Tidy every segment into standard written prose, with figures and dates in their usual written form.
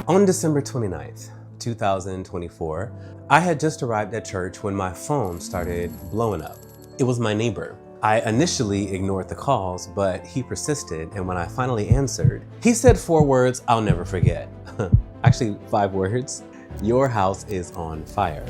On December 29th, 2024, I had just arrived at church when my phone started blowing up. It was my neighbor. I initially ignored the calls, but he persisted, and when I finally answered, he said 4 words I'll never forget. Actually, 5 words. Your house is on fire.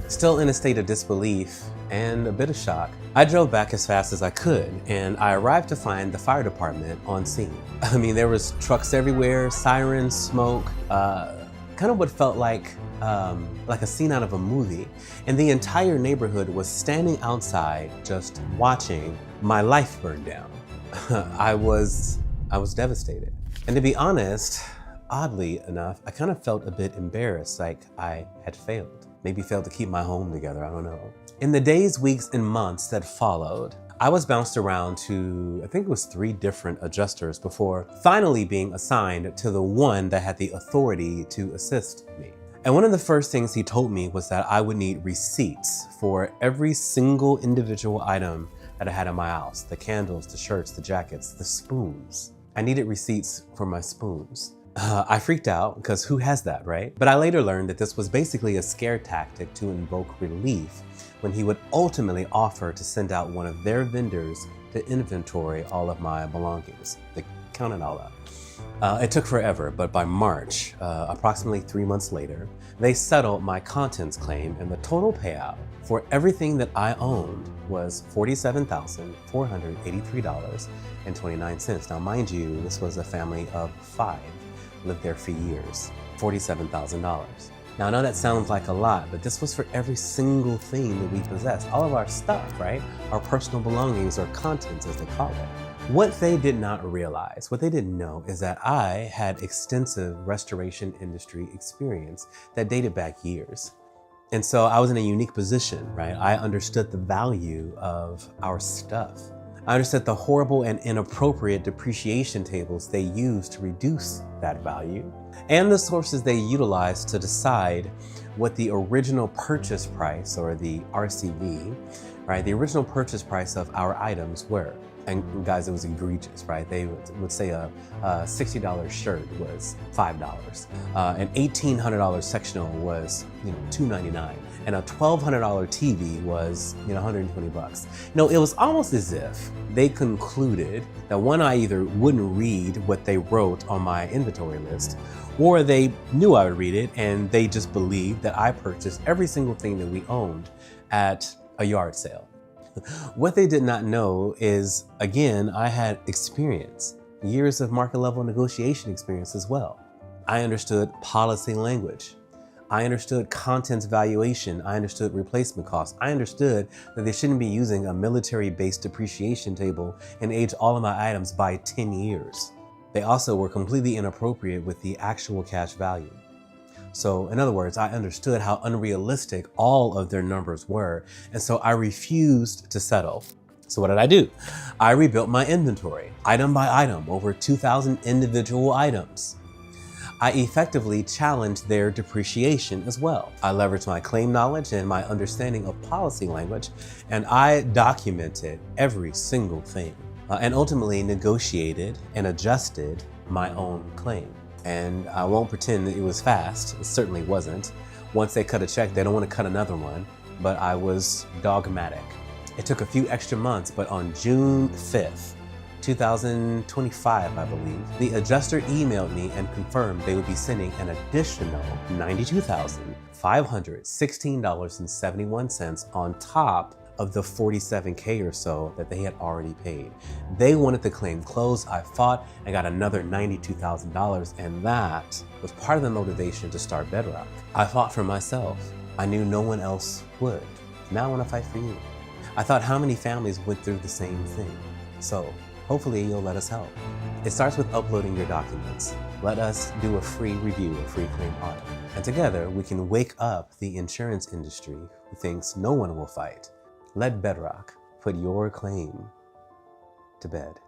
Still in a state of disbelief and a bit of shock, I drove back as fast as I could, and I arrived to find the fire department on scene. I mean, there was trucks everywhere, sirens, smoke, kind of what felt like a scene out of a movie. And the entire neighborhood was standing outside just watching my life burn down. I was devastated. And to be honest, oddly enough, I kind of felt a bit embarrassed, like I had failed. Maybe failed to keep my home together, I don't know. In the days, weeks, and months that followed, I was bounced around to, I think it was 3 different adjusters before finally being assigned to the one that had the authority to assist me. And one of the first things he told me was that I would need receipts for every single individual item that I had in my house. The candles, the shirts, the jackets, the spoons. I needed receipts for my spoons. I freaked out because who has that, right? But I later learned that this was basically a scare tactic to invoke relief when he would ultimately offer to send out one of their vendors to inventory all of my belongings. They counted all up. It took forever, but by March, approximately 3 months later, they settled my contents claim, and the total payout for everything that I owned was $47,483.29. Now, mind you, this was a family of 5, lived there for years, $47,000. Now, I know that sounds like a lot, but this was for every single thing that we possessed, all of our stuff, right? Our personal belongings, or contents as they call it. What they did not realize, what they didn't know, is that I had extensive restoration industry experience that dated back years. And so I was in a unique position, right? I understood the value of our stuff. I understood the horrible and inappropriate depreciation tables they used to reduce that value, and the sources they utilized to decide what the original purchase price, or the RCV, right? The original purchase price of our items were. And guys, it was egregious, right? They would say a $60 shirt was $5. An $1,800 sectional was, $299. And a $1,200 TV was, $120. It was almost as if they concluded that one, I either wouldn't read what they wrote on my inventory list, or they knew I would read it and they just believed that I purchased every single thing that we owned at a yard sale. What they did not know is, again, I had experience, years of market level negotiation experience as well. I understood policy language. I understood contents valuation. I understood replacement costs. I understood that they shouldn't be using a military-based depreciation table and age all of my items by 10 years. They also were completely inappropriate with the actual cash value. So in other words, I understood how unrealistic all of their numbers were, and so I refused to settle. So what did I do? I rebuilt my inventory, item by item, over 2,000 individual items. I effectively challenged their depreciation as well. I leveraged my claim knowledge and my understanding of policy language, and I documented every single thing, and ultimately negotiated and adjusted my own claim. And I won't pretend that it was fast. It certainly wasn't. Once they cut a check, they don't want to cut another one, but I was dogmatic. It took a few extra months, but on June 5th, 2025, I believe, the adjuster emailed me and confirmed they would be sending an additional $92,516.71 on top of the $47K or so that they had already paid. They wanted the claim closed. I fought and got another $92,000, and that was part of the motivation to start Bedrock. I fought for myself. I knew no one else would. Now I want to fight for you. I thought, how many families went through the same thing? So hopefully you'll let us help. It starts with uploading your documents. Let us do a free review, a free claim audit. And together we can wake up the insurance industry who thinks no one will fight. Let Bedrock put your claim to bed.